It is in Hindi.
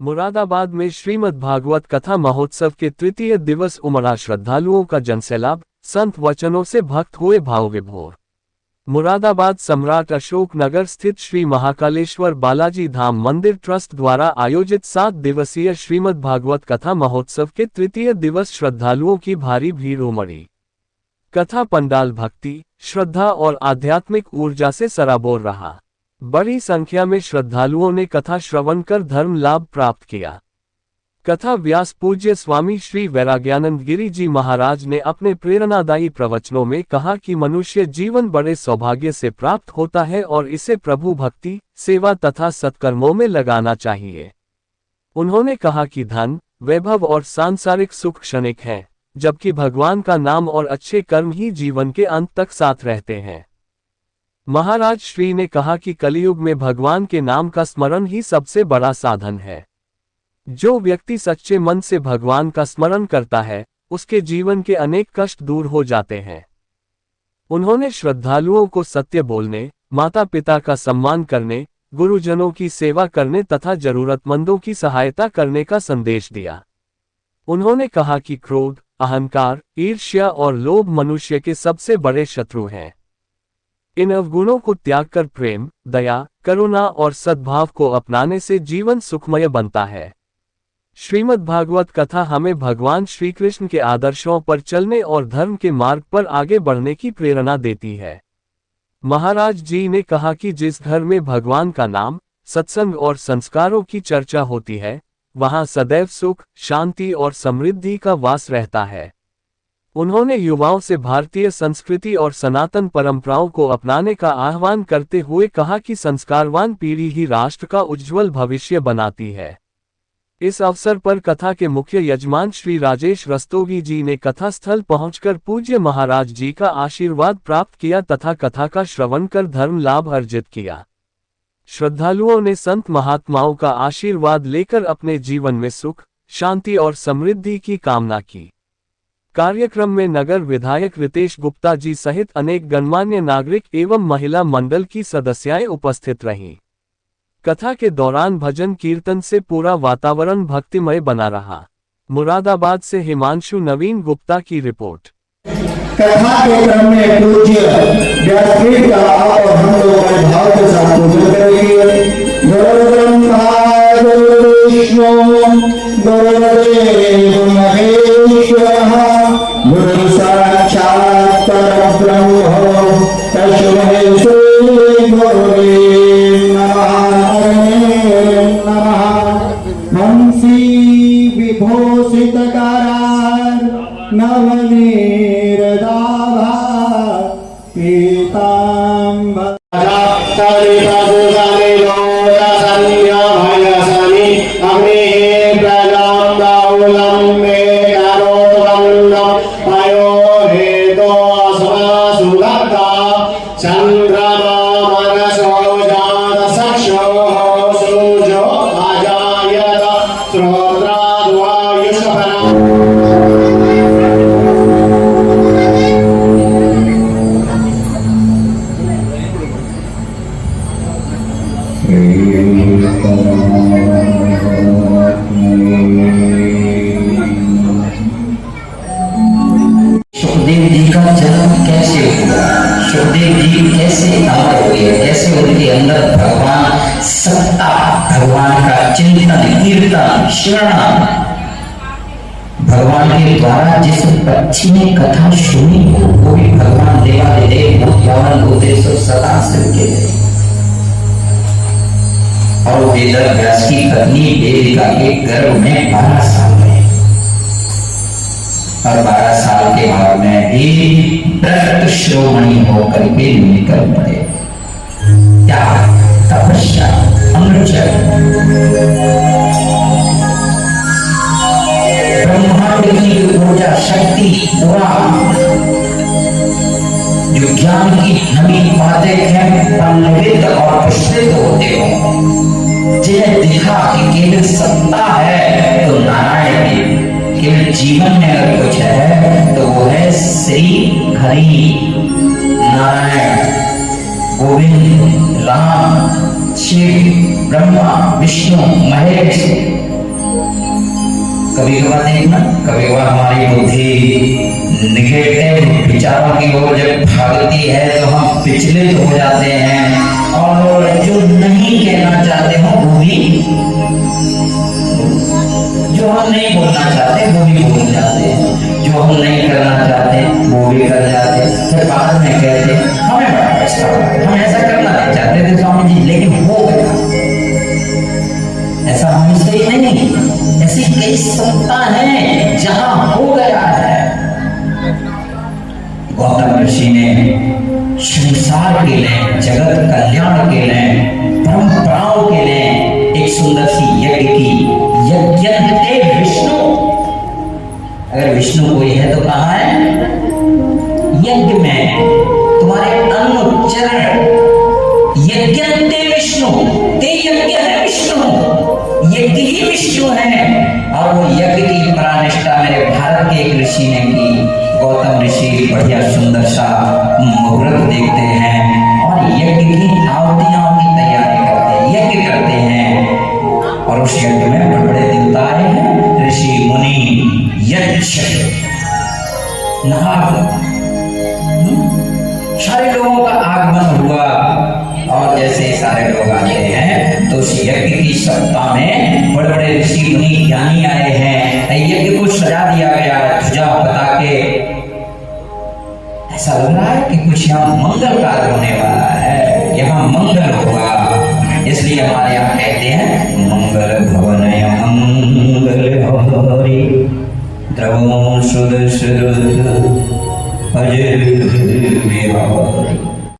मुरादाबाद में श्रीमद् भागवत कथा महोत्सव के तृतीय दिवस उमड़ा श्रद्धालुओं का जनसैलाब, संत वचनों से भक्त हुए भावविभोर। मुरादाबाद सम्राट अशोक नगर स्थित श्री महाकालेश्वर बालाजी धाम मंदिर ट्रस्ट द्वारा आयोजित 7 दिवसीय श्रीमद् भागवत कथा महोत्सव के तृतीय दिवस श्रद्धालुओं की भारी भीड़ उमड़ी। कथा पंडाल भक्ति, श्रद्धा और आध्यात्मिक ऊर्जा से सराबोर रहा। बड़ी संख्या में श्रद्धालुओं ने कथा श्रवण कर धर्म लाभ प्राप्त किया। कथा व्यास पूज्य स्वामी श्री वैराग्यानंद गिरी जी महाराज ने अपने प्रेरणादायी प्रवचनों में कहा कि मनुष्य जीवन बड़े सौभाग्य से प्राप्त होता है और इसे प्रभु भक्ति, सेवा तथा सत्कर्मों में लगाना चाहिए। उन्होंने कहा कि धन, वैभव और सांसारिक सुख क्षणिक हैं, जबकि भगवान का नाम और अच्छे कर्म ही जीवन के अंत तक साथ रहते हैं। महाराज श्री ने कहा कि कलयुग में भगवान के नाम का स्मरण ही सबसे बड़ा साधन है। जो व्यक्ति सच्चे मन से भगवान का स्मरण करता है, उसके जीवन के अनेक कष्ट दूर हो जाते हैं। उन्होंने श्रद्धालुओं को सत्य बोलने, माता पिता का सम्मान करने, गुरुजनों की सेवा करने तथा जरूरतमंदों की सहायता करने का संदेश दिया। उन्होंने कहा कि क्रोध, अहंकार, ईर्ष्या और लोभ मनुष्य के सबसे बड़े शत्रु हैं। इन अवगुणों को त्याग कर प्रेम, दया, करुणा और सद्भाव को अपनाने से जीवन सुखमय बनता है। श्रीमद् भागवत कथा हमें भगवान श्री कृष्ण के आदर्शों पर चलने और धर्म के मार्ग पर आगे बढ़ने की प्रेरणा देती है। महाराज जी ने कहा कि जिस घर में भगवान का नाम, सत्संग और संस्कारों की चर्चा होती है, वहां सदैव सुख, शांति और समृद्धि का वास रहता है। उन्होंने युवाओं से भारतीय संस्कृति और सनातन परंपराओं को अपनाने का आह्वान करते हुए कहा कि संस्कारवान पीढ़ी ही राष्ट्र का उज्जवल भविष्य बनाती है। इस अवसर पर कथा के मुख्य यजमान श्री राजेश रस्तोगी जी ने कथा स्थल पहुंचकर पूज्य महाराज जी का आशीर्वाद प्राप्त किया तथा कथा का श्रवण कर धर्म लाभ अर्जित किया। श्रद्धालुओं ने संत महात्माओं का आशीर्वाद लेकर अपने जीवन में सुख, शांति और समृद्धि की कामना की। कार्यक्रम में नगर विधायक रितेश गुप्ता जी सहित अनेक गणमान्य नागरिक एवं महिला मंडल की सदस्याएं उपस्थित रहीं। कथा के दौरान भजन कीर्तन से पूरा वातावरण भक्तिमय बना रहा। मुरादाबाद से हिमांशु नवीन गुप्ता की रिपोर्ट। कथा के क्रम में पूज्य व्यासपीठ का और हम लोग भाव के साथ पूजन करेंगे। गुरु विष्णु गुरुदेव महेश्वरः गुरु साक्षात् परब्रह्म तस्मै श्री गुरुवे हंसी विभूषितकारार नवनीरदाभा पीताम्बर सुखदेव जी का जन्म कैसे हुआ, सुखदेव जी कैसे अमर हुए, कैसे उनके अंदर भगवान सत्ता, भगवान का चिंतन, कीर्तन, श्रवण, भगवान के द्वारा जिस पक्षी ने कथा सुनी हो वो भी भगवान देवादिदेव भगवान भूतेश्वर सदा शिव के थे। और वेद व्यास की पत्नी देविका के गर्भ में 12 साल रहे और 12 साल के बाद में भी व्रत श्रोमणी होकर के निकल पड़े। क्या तपस्या, अमृतचर, ब्रह्मांड की ऊर्जा, शक्ति, पुराण जो ज्ञान की नवी बातें हैं, पल्लवित और पुष्पित होते हो, जिन्हें दिखा कि केवल सत्ता है तो नारायण की, केवल जीवन में अगर कुछ है तो वो है श्री हरि नारायण गोविंद राम शिव ब्रह्मा विष्णु महेश कभी कभार देखना, कभी कभार हमारी बुद्धि निगेटिव विचारों की ओर जब भागती है तो हम विचलित हो जाते हैं, और जो नहीं कहना चाहते हो वो भी, जो हम नहीं बोलना चाहते वो भी बोल जाते हैं, जो हम नहीं करना चाहते वो भी कर जाते हैं। फिर बाद में कहते हमें बड़ा पछतावा है, हम ऐसा करना नहीं चाहते थे स्वामी जी, लेकिन हो गया। ऐसा हमसे ही नहीं, ऐसी कई सत्ता है जहां हो गया है। गौतम ऋषि ने संसार के लिए, जगत कल्याण के लिए, परंपराओं के लिए एक सुंदर सी यज्ञ की। यज्ञन्ते विष्णु, अगर विष्णु कोई है तो कहाँ है? यज्ञ में, तुम्हारे अनुचरण। यज्ञन्ते विष्णु, ते यज्ञ है विष्णु, यज्ञ ही विष्णु है। और वो यज्ञ की प्राणिष्ठा मेरे भारत के एक ऋषि ने की। गौतम ऋषि बढ़िया सुंदर सा मुहूर्त देखते हैं और यज्ञ की आहुतियों की तैयारी करते हैं, यज्ञ करते हैं। और उस यज्ञ में बड़े बड़े देवता आए हैं, ऋषि मुनि, यक्ष, नाग, सारे लोगों का आगमन हुआ। और जैसे सारे लोग आते हैं तो उस यज्ञ की सत्ता में बड़े बड़े ऋषि मुनि ज्ञानी आए हैं। यज्ञ को सजा दिया गया, ध्वजा पताके, ऐसा लग रहा है कि कुछ यहाँ मंगल कार्य होने वाला है, यहाँ मंगल होगा। इसलिए हमारे यहाँ कहते हैं मंगल भवनय मंगल हरि द्रवो सुद सुद अजय बिहारी।